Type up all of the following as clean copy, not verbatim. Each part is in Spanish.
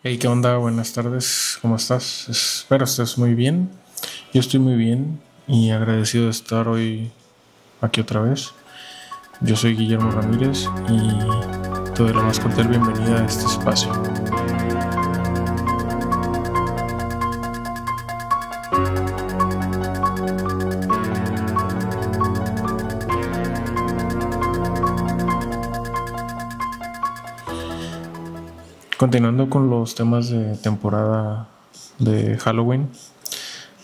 Hey, ¿qué onda? Buenas tardes, ¿cómo estás? Espero estés muy bien. Yo estoy muy bien y agradecido de estar hoy aquí otra vez. Yo soy Guillermo Ramírez y te doy la más cordial bienvenida a este espacio. Continuando con los temas de temporada de Halloween,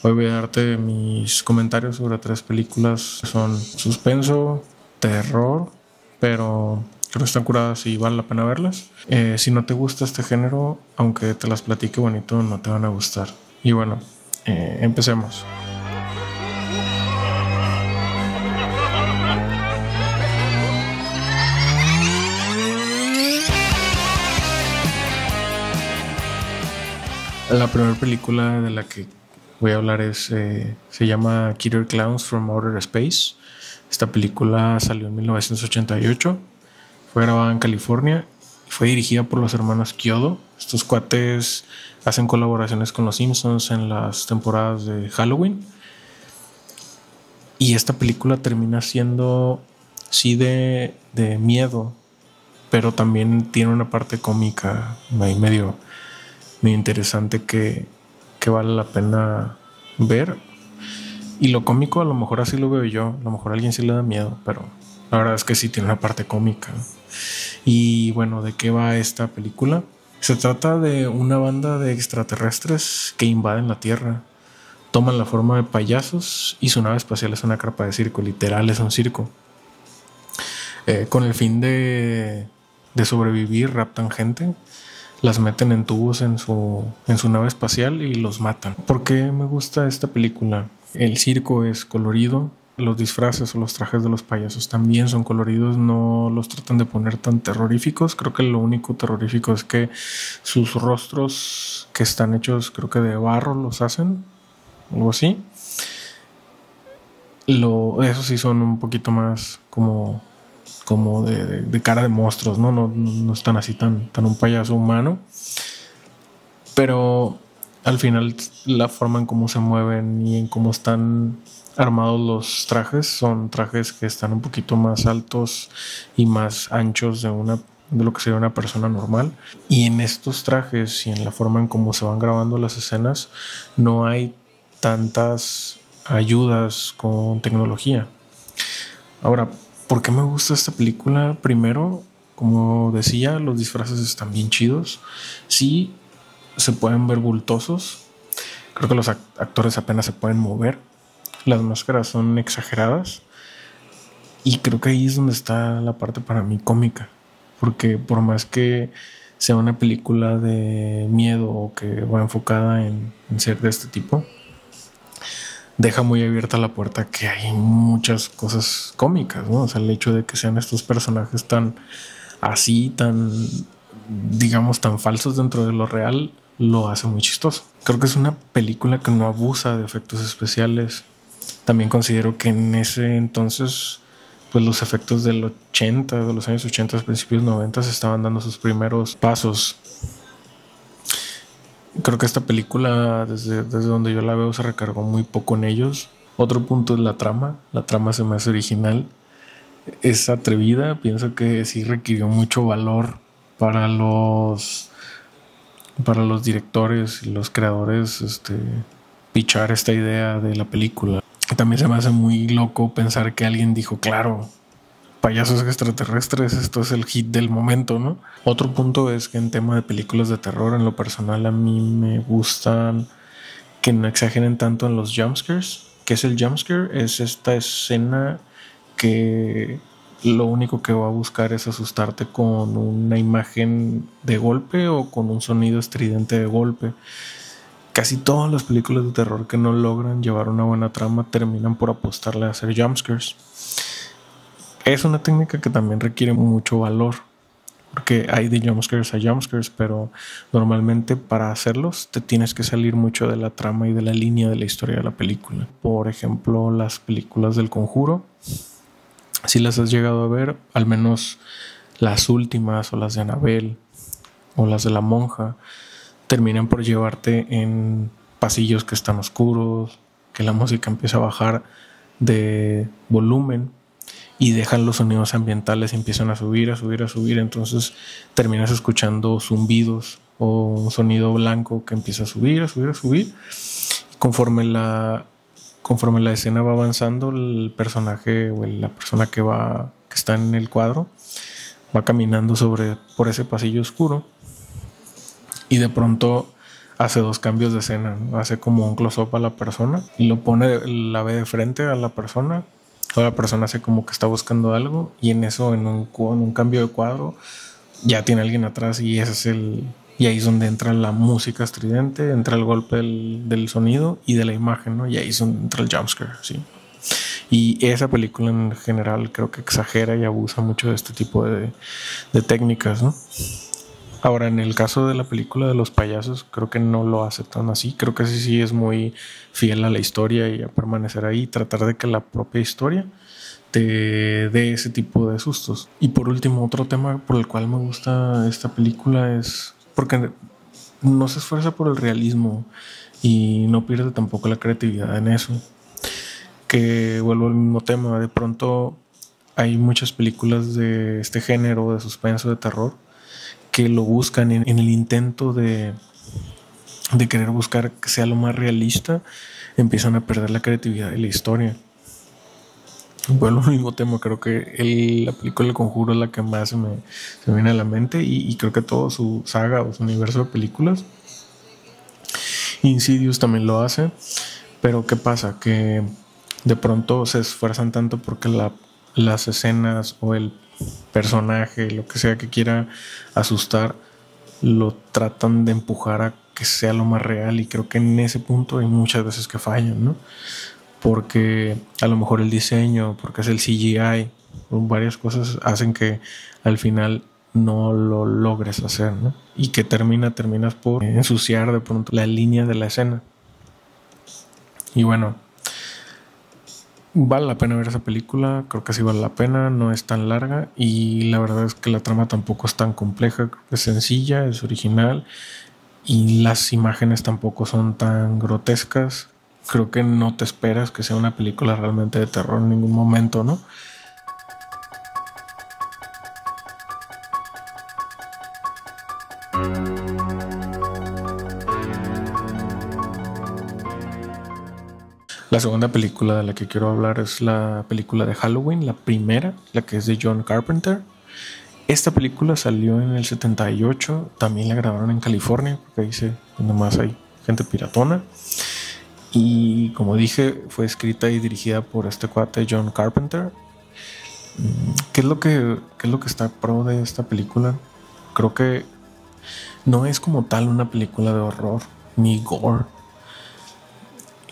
hoy voy a darte mis comentarios sobre tres películas. Son suspenso, terror, pero creo que están curadas y vale la pena verlas. Si no te gusta este género, aunque te las platique bonito, no te van a gustar. Y bueno, empecemos. La primera película de la que voy a hablar se llama Killer Clowns from Outer Space. Esta película salió en 1988, fue grabada en California y fue dirigida por los hermanos Kyodo. Estos cuates hacen colaboraciones con los Simpsons en las temporadas de Halloween. Y esta película termina siendo, sí, de miedo, pero también tiene una parte cómica ahí medio interesante que vale la pena ver. Y lo cómico a lo mejor así lo veo yo, a lo mejor a alguien sí le da miedo, pero la verdad es que sí tiene una parte cómica. Y bueno, ¿de qué va esta película? Se trata de una banda de extraterrestres que invaden la Tierra, toman la forma de payasos y su nave espacial es una carpa de circo, literal es un circo. Con el fin de sobrevivir, raptan gente, las meten en tubos en su nave espacial y los matan. ¿Por qué me gusta esta película? El circo es colorido, los disfraces o los trajes de los payasos también son coloridos, no los tratan de poner tan terroríficos. Creo que lo único terrorífico es que sus rostros, que están hechos creo que de barro, los hacen, algo así. Eso sí son un poquito más como de cara de monstruos, ¿no? No están así tan un payaso humano. Pero al final la forma en cómo se mueven y en cómo están armados los trajes son trajes que están un poquito más altos y más anchos de lo que sería una persona normal. Y en estos trajes y en la forma en cómo se van grabando las escenas no hay tantas ayudas con tecnología. Ahora, ¿por qué me gusta esta película? Primero, como decía, los disfraces están bien chidos. Sí, se pueden ver bultosos. Creo que los actores apenas se pueden mover. Las máscaras son exageradas. Y creo que ahí es donde está la parte para mí cómica. Porque por más que sea una película de miedo o que va enfocada en ser de este tipo, deja muy abierta la puerta que hay muchas cosas cómicas, ¿no? O sea, el hecho de que sean estos personajes tan así, digamos, tan falsos dentro de lo real, lo hace muy chistoso. Creo que es una película que no abusa de efectos especiales. También considero que en ese entonces, pues los efectos del 80, de los años 80, principios 90, estaban dando sus primeros pasos. Creo que esta película, desde donde yo la veo, se recargó muy poco en ellos. Otro punto es la trama. La trama se me hace original. Es atrevida. Pienso que sí requirió mucho valor para los directores y los creadores, pichar esta idea de la película. También se me hace muy loco pensar que alguien dijo, claro, payasos extraterrestres, esto es el hit del momento, ¿no? Otro punto es que en tema de películas de terror, en lo personal a mí me gustan que no exageren tanto en los jumpscares. ¿Qué es el jumpscare? Es esta escena que lo único que va a buscar es asustarte con una imagen de golpe o con un sonido estridente de golpe. Casi todas las películas de terror que no logran llevar una buena trama terminan por apostarle a hacer jumpscares. Es una técnica que también requiere mucho valor, porque hay de jumpscares a jumpscares, pero normalmente para hacerlos te tienes que salir mucho de la trama y de la línea de la historia de la película. Por ejemplo, las películas del Conjuro, si las has llegado a ver, al menos las últimas o las de Annabelle o las de la monja, terminan por llevarte en pasillos que están oscuros, que la música empieza a bajar de volumen y dejan los sonidos ambientales y empiezan a subir, a subir, a subir. Entonces terminas escuchando zumbidos o un sonido blanco que empieza a subir, a subir, a subir. Conforme la escena va avanzando, el personaje o la persona que está en el cuadro va caminando por ese pasillo oscuro y de pronto hace dos cambios de escena, ¿no? Hace como un close-up a la persona y la ve de frente a la persona. Toda la persona hace como que está buscando algo y en eso, en un cambio de cuadro, ya tiene alguien atrás y y ahí es donde entra la música estridente, entra el golpe del sonido y de la imagen, ¿no? Y ahí es donde entra el jumpscare, ¿sí? Y esa película en general creo que exagera y abusa mucho de este tipo de técnicas, ¿no? Ahora, en el caso de la película de los payasos, creo que no lo hace tan así. Creo que sí es muy fiel a la historia y a permanecer ahí, tratar de que la propia historia te dé ese tipo de sustos. Y por último, otro tema por el cual me gusta esta película es porque no se esfuerza por el realismo y no pierde tampoco la creatividad en eso. Que vuelvo al mismo tema, de pronto hay muchas películas de este género, de suspenso, de terror, que lo buscan en el intento de querer buscar que sea lo más realista, empiezan a perder la creatividad de la historia. Vuelvo al mismo tema, creo que la película El Conjuro es la que más se me viene a la mente y creo que todo su saga o su universo de películas. Insidious también lo hace, pero ¿qué pasa? Que de pronto se esfuerzan tanto porque las escenas o el personaje, lo que sea que quiera asustar, lo tratan de empujar a que sea lo más real y creo que en ese punto hay muchas veces que fallan, ¿no? Porque a lo mejor el diseño, porque es el CGI, varias cosas hacen que al final no lo logres hacer, ¿no? Y que terminas por ensuciar de pronto la línea de la escena. Y bueno, vale la pena ver esa película, creo que sí vale la pena, no es tan larga y la verdad es que la trama tampoco es tan compleja, creo que es sencilla, es original y las imágenes tampoco son tan grotescas. Creo que no te esperas que sea una película realmente de terror en ningún momento, ¿no? La segunda película de la que quiero hablar es la película de Halloween, la primera, la que es de John Carpenter. Esta película salió en el 78, también la grabaron en California, porque ahí donde más hay gente piratona. Y como dije, fue escrita y dirigida por este cuate John Carpenter. ¿Qué es lo que está pro de esta película? Creo que no es como tal una película de horror ni gore.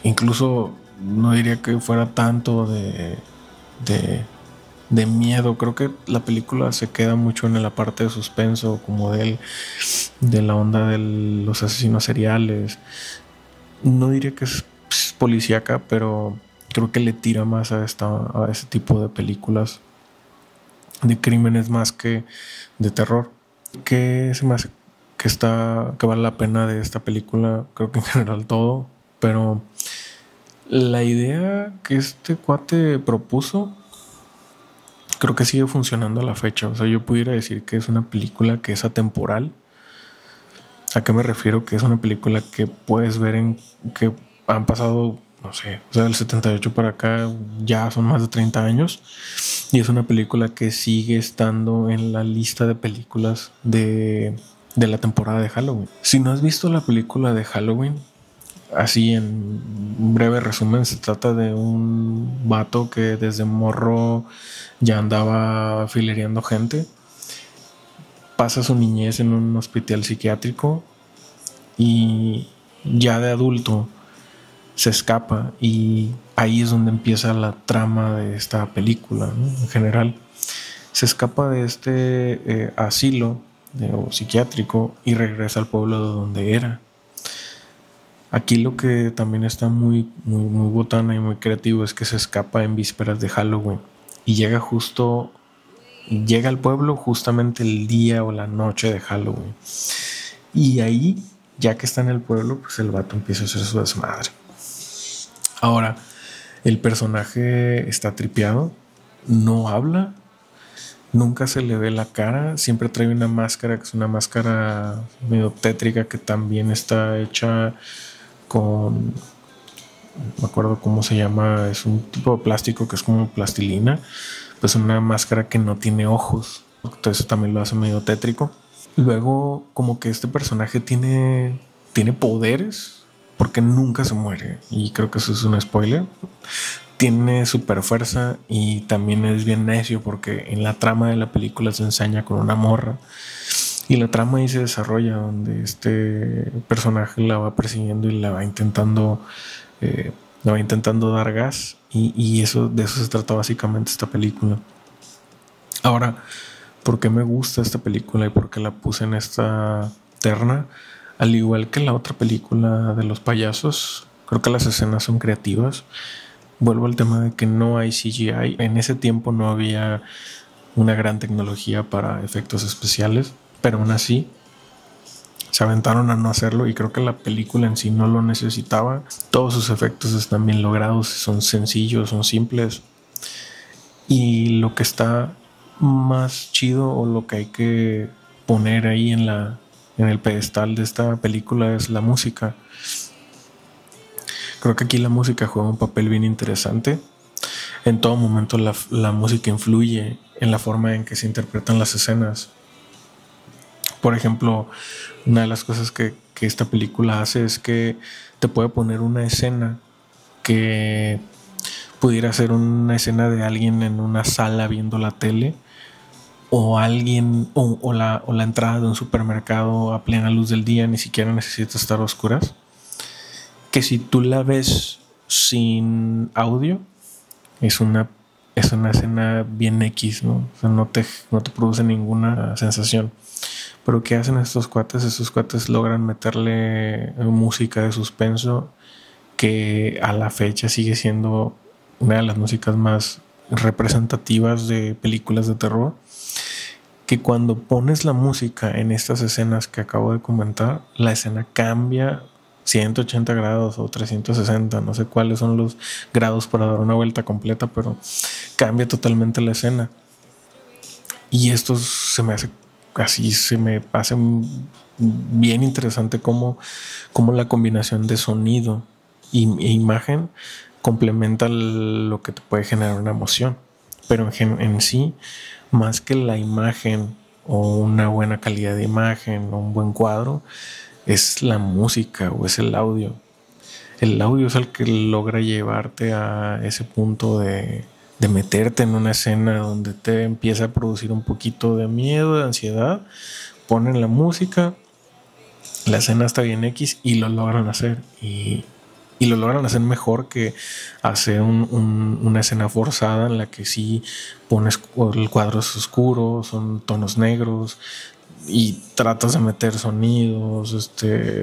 Incluso no diría que fuera tanto de miedo. Creo que la película se queda mucho en la parte de suspenso, como de la onda de los asesinos seriales. No diría que es policíaca, pero creo que le tira más a ese tipo de películas de crímenes más que de terror. Que se me hace que vale la pena de esta película, creo que en general todo, pero la idea que este cuate propuso creo que sigue funcionando a la fecha. O sea, yo pudiera decir que es una película que es atemporal. ¿A qué me refiero? Que es una película que puedes ver que han pasado, no sé, o sea, del 78 para acá ya son más de 30 años y es una película que sigue estando en la lista de películas de la temporada de Halloween. Si no has visto la película de Halloween, así en un breve resumen, se trata de un vato que desde morro ya andaba filereando gente. Pasa su niñez en un hospital psiquiátrico y ya de adulto se escapa y ahí es donde empieza la trama de esta película, ¿no? En general se escapa de este asilo psiquiátrico y regresa al pueblo de donde era. Aquí lo que también está muy botana y muy creativo es que se escapa en vísperas de Halloween y llega al pueblo justamente el día o la noche de Halloween. Y ahí ya que está en el pueblo, pues el vato empieza a hacer su desmadre. Ahora, el personaje está tripeado, no habla, nunca se le ve la cara, siempre trae una máscara que es una máscara medio tétrica que también está hecha con, no me acuerdo cómo se llama, es un tipo de plástico que es como plastilina, pues una máscara que no tiene ojos, entonces eso también lo hace medio tétrico. Luego, como que este personaje tiene poderes porque nunca se muere. Y creo que eso es un spoiler. Tiene super fuerza y también es bien necio porque en la trama de la película se ensaña con una morra. Y la trama ahí se desarrolla donde este personaje la va persiguiendo y la va intentando dar gas. Y eso, de eso se trata básicamente esta película. Ahora, ¿por qué me gusta esta película y por qué la puse en esta terna? Al igual que la otra película de los payasos, creo que las escenas son creativas. Vuelvo al tema de que no hay CGI. En ese tiempo no había una gran tecnología para efectos especiales, pero aún así se aventaron a no hacerlo y creo que la película en sí no lo necesitaba. Todos sus efectos están bien logrados, son sencillos, son simples. Y lo que está más chido o lo que hay que poner ahí en el pedestal de esta película es la música. Creo que aquí la música juega un papel bien interesante. En todo momento la música influye en la forma en que se interpretan las escenas. Por ejemplo, una de las cosas que esta película hace es que te puede poner una escena que pudiera ser una escena de alguien en una sala viendo la tele o alguien o la entrada de un supermercado a plena luz del día, ni siquiera necesita estar a oscuras, que si tú la ves sin audio es una escena bien X, ¿no? O sea, no te produce ninguna sensación. Pero ¿qué hacen estos cuates? Estos cuates logran meterle música de suspenso que a la fecha sigue siendo una de las músicas más representativas de películas de terror, que cuando pones la música en estas escenas que acabo de comentar, la escena cambia 180 grados o 360, no sé cuáles son los grados para dar una vuelta completa, pero cambia totalmente la escena. Y esto se me hace bien interesante cómo la combinación de sonido e imagen complementa lo que te puede generar una emoción. Pero en sí, más que la imagen o una buena calidad de imagen o un buen cuadro, es la música o es el audio. El audio es el que logra llevarte a ese punto de meterte en una escena donde te empieza a producir un poquito de miedo, de ansiedad. Ponen la música, la escena está bien X y lo logran hacer. Y lo logran hacer mejor que hacer una escena forzada en la que sí pones el cuadro es oscuro, son tonos negros y tratas de meter sonidos,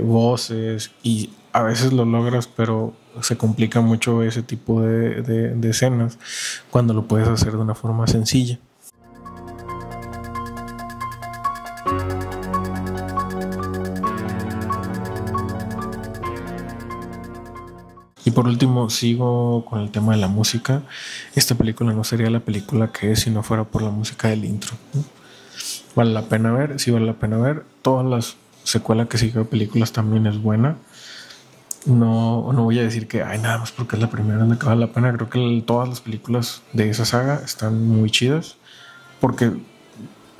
voces, y a veces lo logras, pero se complica mucho ese tipo de escenas cuando lo puedes hacer de una forma sencilla. Y por último, sigo con el tema de la música. Esta película no sería la película que es si no fuera por la música del intro, ¿no? Vale la pena ver, sí vale la pena ver. Todas las secuelas que sigue de películas también es buena. No voy a decir que ay, nada más porque es la primera la que vale la pena. Creo que todas las películas de esa saga están muy chidas porque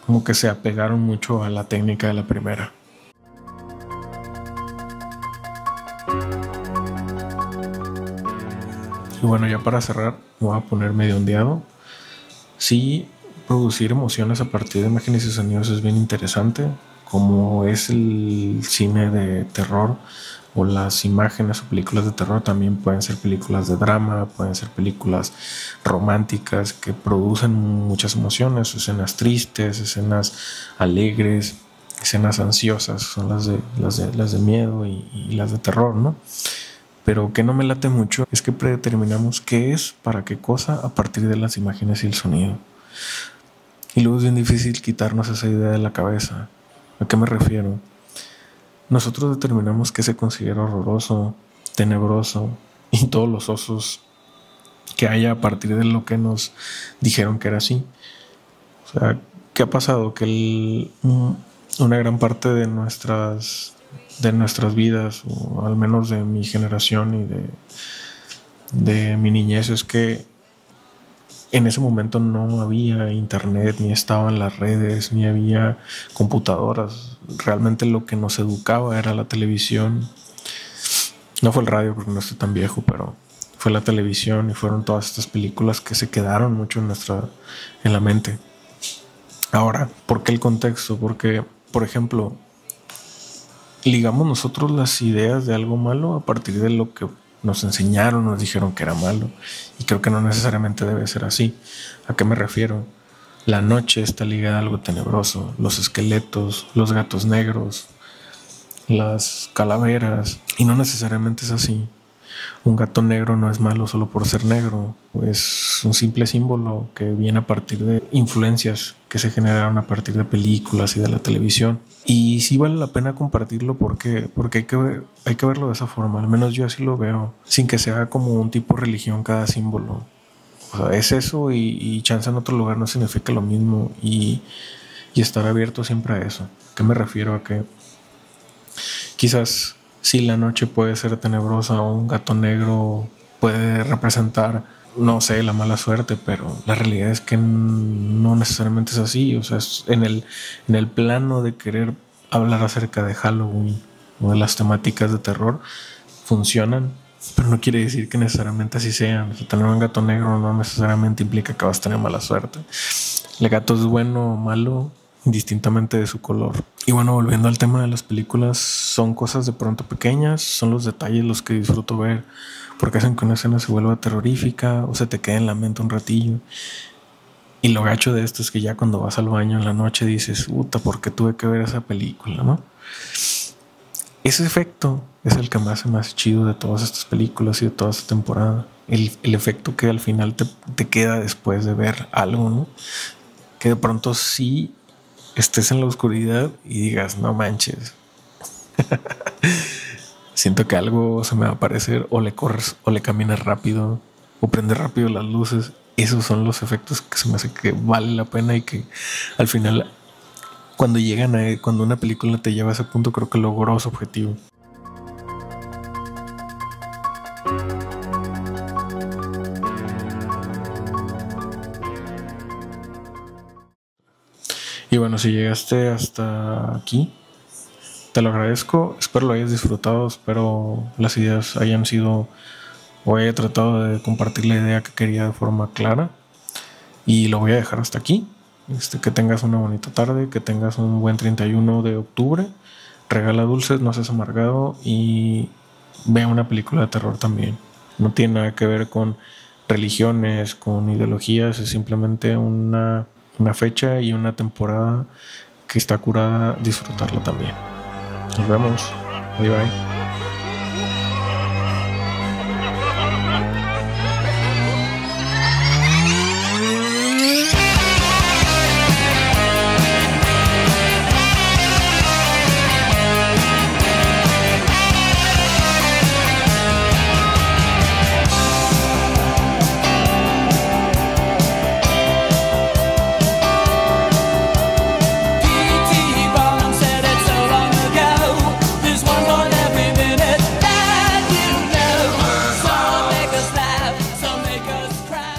como que se apegaron mucho a la técnica de la primera. Y bueno, ya para cerrar, me voy a poner medio ondeado. Sí, producir emociones a partir de imágenes y sonidos es bien interesante, como es el cine de terror o las imágenes o películas de terror. También pueden ser películas de drama, pueden ser películas románticas que producen muchas emociones, escenas tristes, escenas alegres, escenas ansiosas, son las de miedo y las de terror, ¿no? Pero que no me late mucho es que predeterminamos qué es para qué cosa a partir de las imágenes y el sonido. Y luego es bien difícil quitarnos esa idea de la cabeza. ¿A qué me refiero? nosotros determinamos qué se considera horroroso, tenebroso y todos los osos que haya a partir de lo que nos dijeron que era así. O sea, ¿qué ha pasado? Que una gran parte de nuestras vidas, o al menos de mi generación y de mi niñez, es que en ese momento no había internet, ni estaban las redes, ni había computadoras. Realmente lo que nos educaba era la televisión. No fue el radio porque no estoy tan viejo, pero fue la televisión y fueron todas estas películas que se quedaron mucho en la mente. Ahora, ¿por qué el contexto? Porque, por ejemplo, ligamos nosotros las ideas de algo malo a partir de lo que nos enseñaron, nos dijeron que era malo, y creo que no necesariamente debe ser así. ¿A qué me refiero? La noche está ligada a algo tenebroso, los esqueletos, los gatos negros, las calaveras, y no necesariamente es así. Un gato negro no es malo solo por ser negro, es un simple símbolo que viene a partir de influencias que se generaron a partir de películas y de la televisión. Y sí vale la pena compartirlo porque hay que verlo de esa forma, al menos yo así lo veo, sin que sea como un tipo de religión cada símbolo. O sea, es eso y chance en otro lugar no significa lo mismo, y estar abierto siempre a eso. ¿A qué me refiero? A que quizás si la noche puede ser tenebrosa o un gato negro puede representar, no sé, la mala suerte, pero la realidad es que no necesariamente es así. O sea, es en el plano de querer hablar acerca de Halloween o de las temáticas de terror, funcionan, pero no quiere decir que necesariamente así sean. O sea, tener un gato negro no necesariamente implica que vas a tener mala suerte. El gato es bueno o malo indistintamente de su color. Y bueno, volviendo al tema de las películas, son cosas de pronto pequeñas, son los detalles los que disfruto ver, porque hacen que una escena se vuelva terrorífica o se te quede en la mente un ratillo. Y lo gacho de esto es que ya cuando vas al baño en la noche dices, puta, ¿por qué tuve que ver esa película, no? Ese efecto es el que me hace más chido de todas estas películas y de toda esta temporada. El efecto que al final te queda después de ver algo, ¿no? Que de pronto sí estés en la oscuridad y digas, no manches, siento que algo se me va a aparecer, o le corres o le caminas rápido o prendes rápido las luces. Esos son los efectos que se me hace que vale la pena, y que al final cuando una película te lleva a ese punto, creo que logró su objetivo. Y bueno, si llegaste hasta aquí, te lo agradezco. Espero lo hayas disfrutado. Espero las ideas hayan sido, o haya tratado de compartir la idea que quería de forma clara. Y lo voy a dejar hasta aquí. Que tengas una bonita tarde, que tengas un buen 31 de octubre. Regala dulces, no seas amargado, y ve una película de terror también. No tiene nada que ver con religiones, con ideologías. Es simplemente una fecha y una temporada que está curada. Disfrutarla también. Nos vemos. Bye bye. Cry.